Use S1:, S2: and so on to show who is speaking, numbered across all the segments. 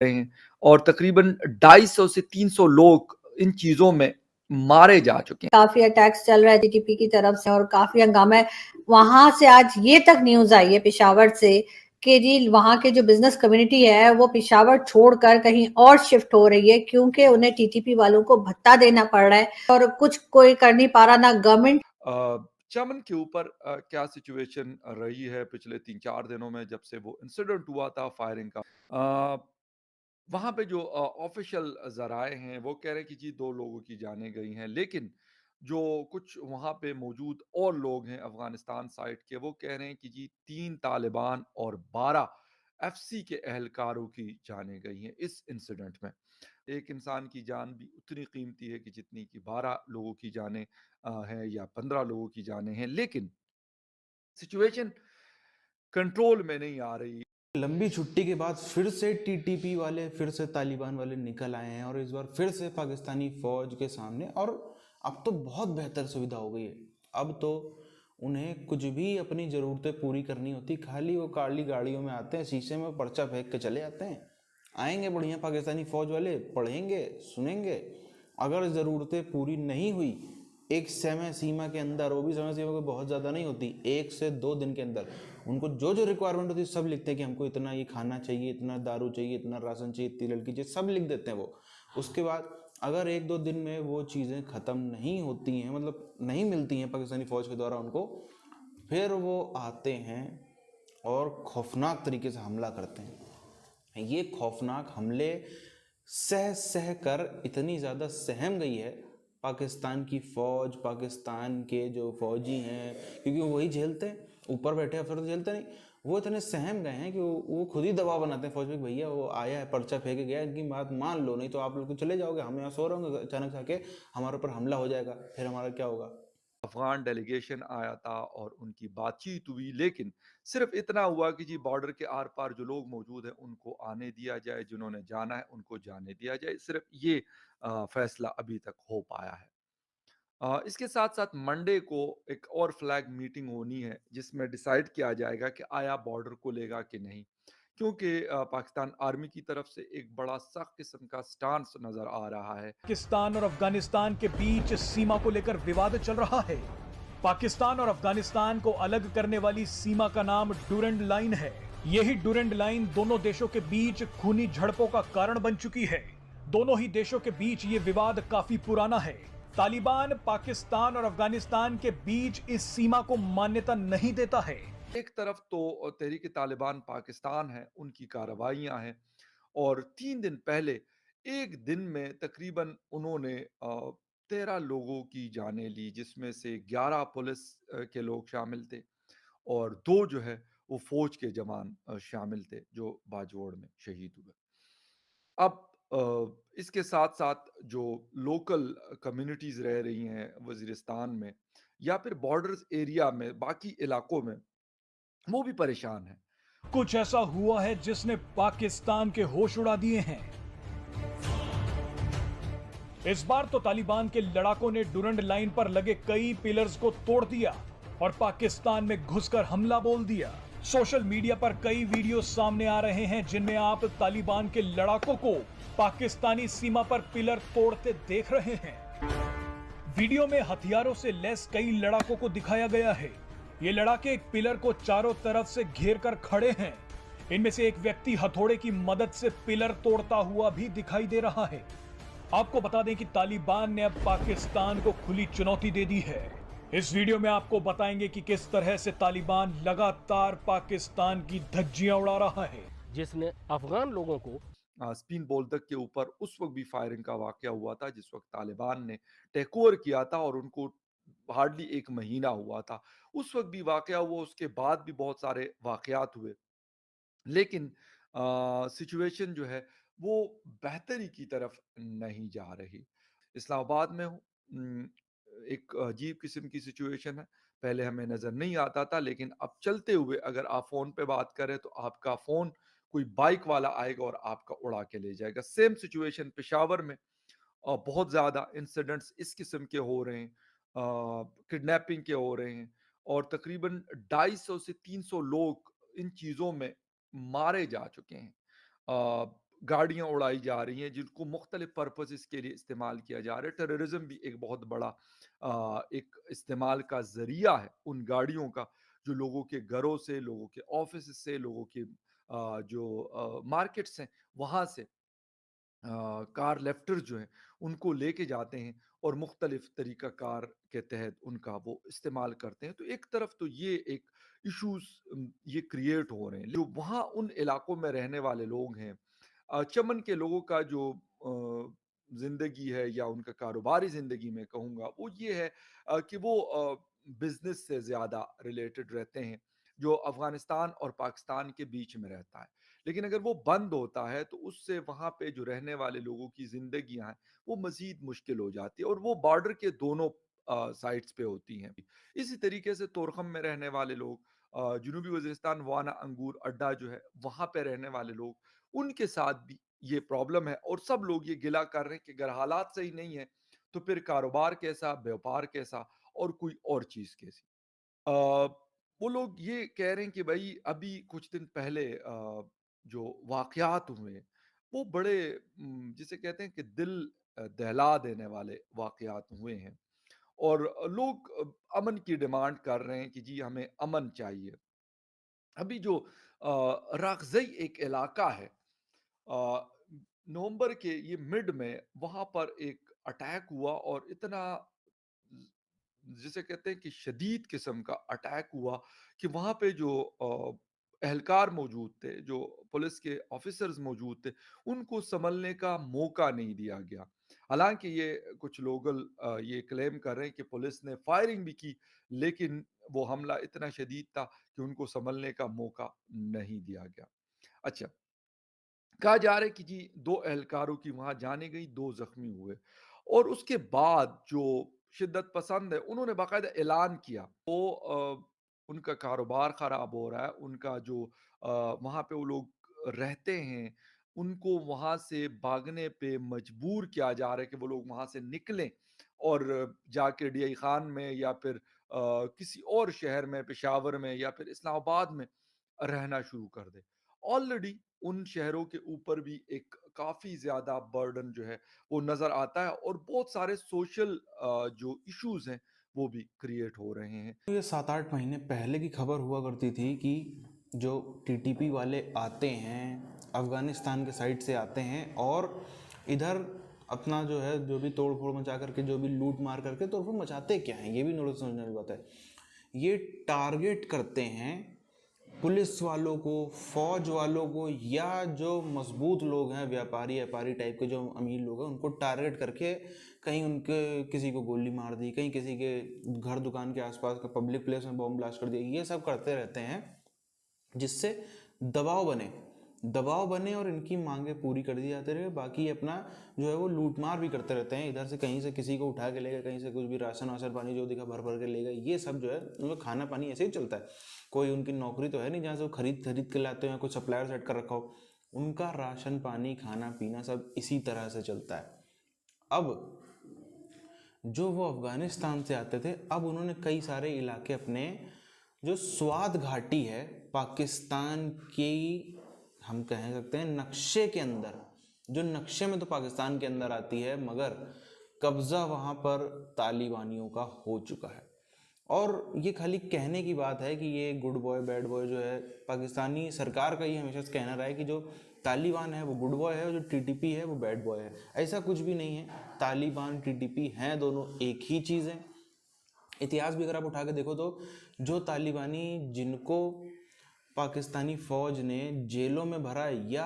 S1: रहे हैं और तकरीबन 250 से 300 लोग इन चीज़ों में मारे जा चुके हैं।
S2: काफ़ी अटैक्स चल रहा है टीटीपी की तरफ से और काफ़ी हंगामा है। वहाँ से आज ये तक न्यूज़ आई है पेशावर से कि जी वहाँ के जो बिज़नेस कम्युनिटी है वो पेशावर छोड़कर कहीं और शिफ्ट हो रही है क्योंकि उन्हें टीटीपी वालों को भत्ता देना पड़ रहा है और कुछ कोई कर नहीं पा रहा, ना गवर्नमेंट।
S1: चमन के ऊपर क्या सिचुएशन रही है पिछले 3-4 दिनों में जब से वो इंसिडेंट हुआ था फायरिंग का। वहाँ पे जो ऑफ़िशियल ज़राए हैं, वो कह रहे हैं कि जी 2 लोगों की जानें गई हैं, लेकिन जो कुछ वहाँ पे मौजूद और लोग हैं अफ़गानिस्तान साइड के, वो कह रहे हैं कि जी 3 तालिबान और 12 एफसी के एहलकारों की जानें गई हैं इस इंसिडेंट में। एक इंसान की जान भी उतनी कीमती है कि जितनी कि 12 लोगों की जानें हैं या 15 लोगों की जानें हैं, लेकिन सिचुएशन कंट्रोल में नहीं आ रही।
S3: लंबी छुट्टी के बाद फिर से टीटीपी वाले, फिर से तालिबान वाले निकल आए हैं और इस बार फिर से पाकिस्तानी फौज के सामने। और अब तो बहुत बेहतर सुविधा हो गई है। अब तो उन्हें कुछ भी अपनी ज़रूरतें पूरी करनी होती, खाली वो काली गाड़ियों में आते हैं, शीशे में पर्चा फेंक के चले जाते हैं। आएंगे बढ़िया पाकिस्तानी फौज वाले, पढ़ेंगे, सुनेंगे। अगर ज़रूरतें पूरी नहीं हुई एक समय सीमा के अंदर, वो भी समय सीमा कोई बहुत ज़्यादा नहीं होती, 1 से 2 दिन के अंदर उनको जो जो रिक्वायरमेंट होती है सब लिखते हैं कि हमको इतना ये खाना चाहिए, इतना दारू चाहिए, इतना राशन चाहिए, इतनी लड़की चाहिए, सब लिख देते हैं वो। उसके बाद अगर 1-2 दिन में वो चीज़ें ख़त्म नहीं होती हैं, मतलब नहीं मिलती हैं पाकिस्तानी फ़ौज के द्वारा उनको, फिर वो आते हैं और खौफनाक तरीके से हमला करते हैं। ये खौफनाक हमले सह सह कर इतनी ज़्यादा सहम गई है पाकिस्तान की फ़ौज, पाकिस्तान के जो फ़ौजी हैं, क्योंकि वो वही झेलते हैं, ऊपर बैठे अफसर तो झेलते नहीं। वो इतने सहम गए हैं कि वो खुद ही दबाव बनाते हैं फ़ौज में, भैया वो आया है, पर्चा फेंक गया, इनकी बात मान लो, नहीं तो आप लोग तो चले जाओगे, हम यहाँ सो रहे होंगे, अचानक से आके हमारे ऊपर हमला हो जाएगा, फिर हमारा क्या होगा।
S1: अफ़गान डेलीगेशन आया था और उनकी बातचीत हुई, लेकिन सिर्फ़ इतना हुआ कि जी बॉर्डर के आर-पार जो लोग मौजूद हैं, उनको आने दिया जाए, जिन्होंने जाना है, उनको जाने दिया जाए। सिर्फ़ ये फ़ैसला अभी तक हो पाया है। इसके साथ-साथ मंडे को एक और फ्लैग मीटिंग होनी है, जिसमें डिसाइड किया जाएगा कि आया बॉर्डर को लेगा कि नहीं। क्योंकि पाकिस्तान आर्मी की तरफ से एक बड़ा सख्त किस्म का स्टांस नज़र आ रहा है।
S4: पाकिस्तान और अफगानिस्तान के बीच सीमा को लेकर विवाद चल रहा है। पाकिस्तान और अफगानिस्तान को अलग करने वाली सीमा का नाम डूरंड लाइन है। यही डूरंड लाइन दोनों देशों के बीच खूनी झड़पों का कारण बन चुकी है। दोनों ही देशों के बीच ये विवाद काफी पुराना है। तालिबान पाकिस्तान और अफगानिस्तान के बीच इस सीमा को मान्यता नहीं देता है।
S1: एक तरफ तो तहरीक तालिबान पाकिस्तान है, उनकी कार्रवाइयाँ हैं और 3 दिन पहले एक दिन में तकरीबन उन्होंने 13 लोगों की जानें ली, जिसमें से 11 पुलिस के लोग शामिल थे और 2 जो है वो फ़ौज के जवान शामिल थे, जो बाजोड़ में शहीद हुए। अब इसके साथ-साथ जो लोकल कम्युनिटीज़ रह रही हैं वज़ीरिस्तान में या फिर बॉर्डर्स एरिया में, बाकी इलाकों में, वो भी परेशान हैं।
S4: कुछ ऐसा हुआ है जिसने पाकिस्तान के होश उड़ा दिए हैं। इस बार तो तालिबान के लड़ाकों ने डूरंड लाइन पर लगे कई पिलर्स को तोड़ दिया और पाकिस्तान में घुसकर हमला बोल दिया। सोशल मीडिया पर कई वीडियो सामने आ रहे हैं जिनमें आप तालिबान के लड़ाकों को पाकिस्तानी सीमा पर पिलर तोड़ते देख रहे हैं। वीडियो में हथियारों से लैस कई लड़ाकों को दिखाया गया है। ये लड़ाके एक पिलर को चारों तरफ से घेर कर खड़े हैं। इनमें से एक व्यक्ति हथौड़े की मदद से पिलर तोड़ता हुआ भी दिखाई दे रहा है। आपको बता दें कि तालिबान ने अब पाकिस्तान को खुली चुनौती दे दी है। इस वीडियो में आपको बताएंगे कि किस तरह से तालिबान लगातार पाकिस्तान की धज्जियां उड़ा रहा है।
S5: जिसने अफगान लोगों को
S1: स्पिन बोल्दक के ऊपर उस वक़्त भी फायरिंग का वाक़या हुआ था, जिस वक़्त तालिबान ने टेक ओवर किया था और उनको हार्डली 1 महीना हुआ था। उस वक़्त भी वाक़या हुआ, उसके बाद भी बहुत सारे वाक़यात हुए। लेकिन सिचुएशन जो है वो बेहतरी की तरफ नहीं जा रही। इस्लामाबाद में हूँ, एक अजीब किस्म की सिचुएशन है। पहले हमें नज़र नहीं आता था, लेकिन अब चलते हुए अगर आप फ़ोन पे बात करें तो आपका फ़ोन कोई बाइक वाला आएगा और आपका उड़ा के ले जाएगा। सेम सिचुएशन पेशावर में बहुत ज़्यादा इंसिडेंट्स इस किस्म के हो रहे हैं, किडनैपिंग के हो रहे हैं और तकरीबन 250 से 300 लोग इन चीज़ों में मारे जा चुके हैं। गाड़ियाँ उड़ाई जा रही हैं जिनको मुख्तलिफ पर्पसेस के लिए इस्तेमाल किया जा रहा है। टेररिज्म भी एक बहुत बड़ा एक इस्तेमाल का ज़रिया है उन गाड़ियों का, जो लोगों के घरों से, लोगों के ऑफ़िस से, लोगों के जो मार्केट्स हैं, वहाँ से कार लिफ्टर्स जो हैं, उनको लेके जाते हैं और मुख्तलिफ तरीक़ा कार के तहत उनका वो इस्तेमाल करते हैं। तो एक तरफ तो ये एक इश्यूज़ ये क्रिएट हो रहे हैं। जो वहाँ उन इलाकों में रहने वाले लोग हैं, चमन के लोगों का जो ज़िंदगी है या उनका कारोबारी ज़िंदगी मैं कहूँगा, वो ये है कि वो बिज़नेस से ज़्यादा रिलेटेड रहते हैं, जो अफ़गानिस्तान और पाकिस्तान के बीच में रहता है। लेकिन अगर वो बंद होता है तो उससे वहाँ पे जो रहने वाले लोगों की ज़िंदगियाँ हैं, वो मज़ीद मुश्किल हो जाती है और वो बॉर्डर के दोनों साइड्स पे होती हैं। इसी तरीके से तोरखम में रहने वाले लोग, जनूबी वज़ीरिस्तान वाना अंगूर अड्डा जो है, वहाँ पे रहने वाले लोग, उनके साथ भी ये प्रॉब्लम है और सब लोग ये गिला कर रहे हैं कि अगर हालात सही नहीं है, तो फिर कारोबार कैसा, व्यापार कैसा और कोई और चीज़ कैसी। अ, वो लोग ये कह रहे हैं कि भई अभी कुछ दिन पहले जो वाक़यात हुए, वो बड़े जिसे कहते हैं कि दिल दहला देने वाले वाक़यात हुए हैं और लोग अमन की डिमांड कर रहे हैं कि जी हमें अमन चाहिए। अभी जो रागज़ई एक इलाका है, अ, नवंबर के ये मिड में वहाँ पर एक अटैक हुआ और इतना जिसे कहते हैं कि शदीद किस्म का अटैक हुआ कि वहाँ पे जो एहलकार मौजूद थे, जो पुलिस के ऑफिसर्स मौजूद थे, उनको संभलने का मौका नहीं दिया गया। हालाँकि ये कुछ ये क्लेम कर रहे हैं कि पुलिस ने फायरिंग भी की, लेकिन वो हमला इतना शदीद था कि उनको संभलने का मौका नहीं दिया गया। अच्छा, कहा जा रहा है कि जी 2 एहलकारों की वहाँ जानें गई, 2 ज़ख्मी हुए और उसके बाद जो शिद्दत पसंद है, उन्होंने बाकायदा ऐलान किया। उनका कारोबार ख़राब हो रहा है, उनका जो वहाँ पे वो लोग रहते हैं, उनको वहाँ से भागने पे मजबूर किया जा रहा है कि वो लोग वहाँ से निकलें और जाके डीआई खान में या फिर किसी और शहर में, पेशावर में या फिर इस्लामाबाद में रहना शुरू कर दें। ऑलरेडी उन शहरों के ऊपर भी एक काफ़ी ज़्यादा बर्डन जो है वो नज़र आता है और बहुत सारे सोशल जो इश्यूज़ हैं वो भी क्रिएट हो रहे हैं।
S3: ये 7-8 महीने पहले की खबर हुआ करती थी कि जो टीटीपी वाले आते हैं, अफ़गानिस्तान के साइड से आते हैं और इधर अपना जो है जो भी तोड़ फोड़ मचा करके, जो भी लूट मार करके तोड़ फोड़ मचाते क्या हैं, ये भी नॉलेज समझने वाली बात है। ये टारगेट करते हैं पुलिस वालों को, फौज वालों को, या जो मजबूत लोग हैं, व्यापारी टाइप के जो अमीर लोग हैं, उनको टारगेट करके कहीं उनके किसी को गोली मार दी, कहीं किसी के घर दुकान के आसपास का पब्लिक प्लेस में बॉम्ब ब्लास्ट कर दिया। ये सब करते रहते हैं जिससे दबाव बने और इनकी मांगे पूरी कर दी जाती रहे। बाकी अपना जो है वो लूटमार भी करते रहते हैं, इधर से कहीं से किसी को उठा के लेगा, कहीं से कुछ भी राशन वाशन पानी जो दिखा भर भर के लेगा। ये सब जो है उनका खाना पानी ऐसे ही चलता है। कोई उनकी नौकरी तो है नहीं जहाँ से वो खरीद के लाते हैं, कोई सप्लायर सेट कर रखा हो। उनका राशन पानी खाना पीना सब इसी तरह से चलता है। अब जो वो अफगानिस्तान से आते थे, अब उन्होंने कई सारे इलाके अपने जो स्वात घाटी है पाकिस्तान की, हम कह सकते हैं नक्शे के अंदर, जो नक्शे में तो पाकिस्तान के अंदर आती है, मगर कब्जा वहाँ पर तालिबानियों का हो चुका है। और ये खाली कहने की बात है कि ये गुड बॉय बैड बॉय जो है, पाकिस्तानी सरकार का ही हमेशा से कहना रहा है कि जो तालिबान है वो गुड बॉय है और जो टीटीपी है वो बैड बॉय है। ऐसा कुछ भी नहीं है। तालिबान टीटीपी हैं दोनों एक ही चीज़ है। इतिहास भी अगर आप उठा के देखो तो जो तालिबानी जिनको पाकिस्तानी फौज ने जेलों में भरा या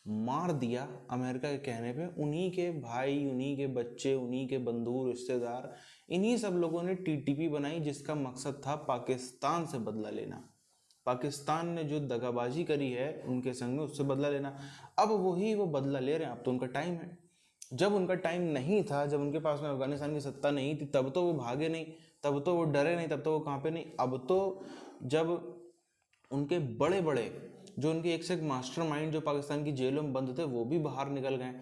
S3: मार दिया अमेरिका के कहने पे, उन्हीं के भाई, उन्हीं के बच्चे, उन्हीं के बंधु रिश्तेदार, इन्हीं सब लोगों ने टीटीपी बनाई जिसका मकसद था पाकिस्तान से बदला लेना। पाकिस्तान ने जो दगाबाजी करी है उनके संग में, उससे बदला लेना। अब वही वो बदला ले रहे हैं। अब तो उनका टाइम है। जब उनका टाइम नहीं था, जब उनके पास में अफगानिस्तान की सत्ता नहीं थी, तब तो वो भागे नहीं, तब तो वो डरे नहीं, तब तो वो कहाँ पे नहीं। अब तो जब उनके बड़े बड़े जो उनके एक से एक मास्टरमाइंड जो पाकिस्तान की जेलों में बंद थे वो भी बाहर निकल गए,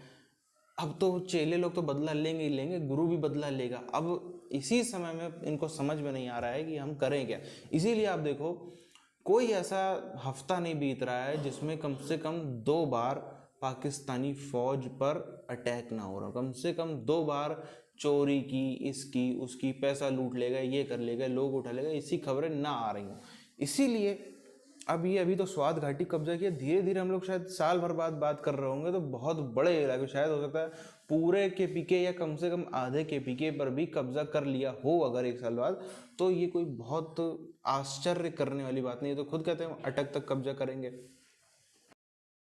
S3: अब तो चेले लोग तो बदला लेंगे ही लेंगे, गुरु भी बदला लेगा। अब इसी समय में इनको समझ में नहीं आ रहा है कि हम करें क्या। इसीलिए आप देखो कोई ऐसा हफ्ता नहीं बीत रहा है जिसमें कम से कम 2 बार पाकिस्तानी फौज पर अटैक ना हो रहा। कम से कम 2 बार चोरी की, इसकी उसकी, पैसा लूट ले गए, ये कर ले गए, लोग उठा ले गए, इसी खबरें ना आ रही हूँ। इसीलिए अभी तो स्वात घाटी कब्जा किया, धीरे धीरे हम लोग शायद साल भर बाद बात कर रहे होंगे तो बहुत बड़े इलाके, शायद हो सकता है पूरे KPK या कम से कम आधे KPK पर भी कब्जा कर लिया हो अगर 1 साल बाद। तो ये कोई बहुत आश्चर्य करने वाली बात नहीं है। तो खुद कहते हैं अटक तक कब्जा करेंगे।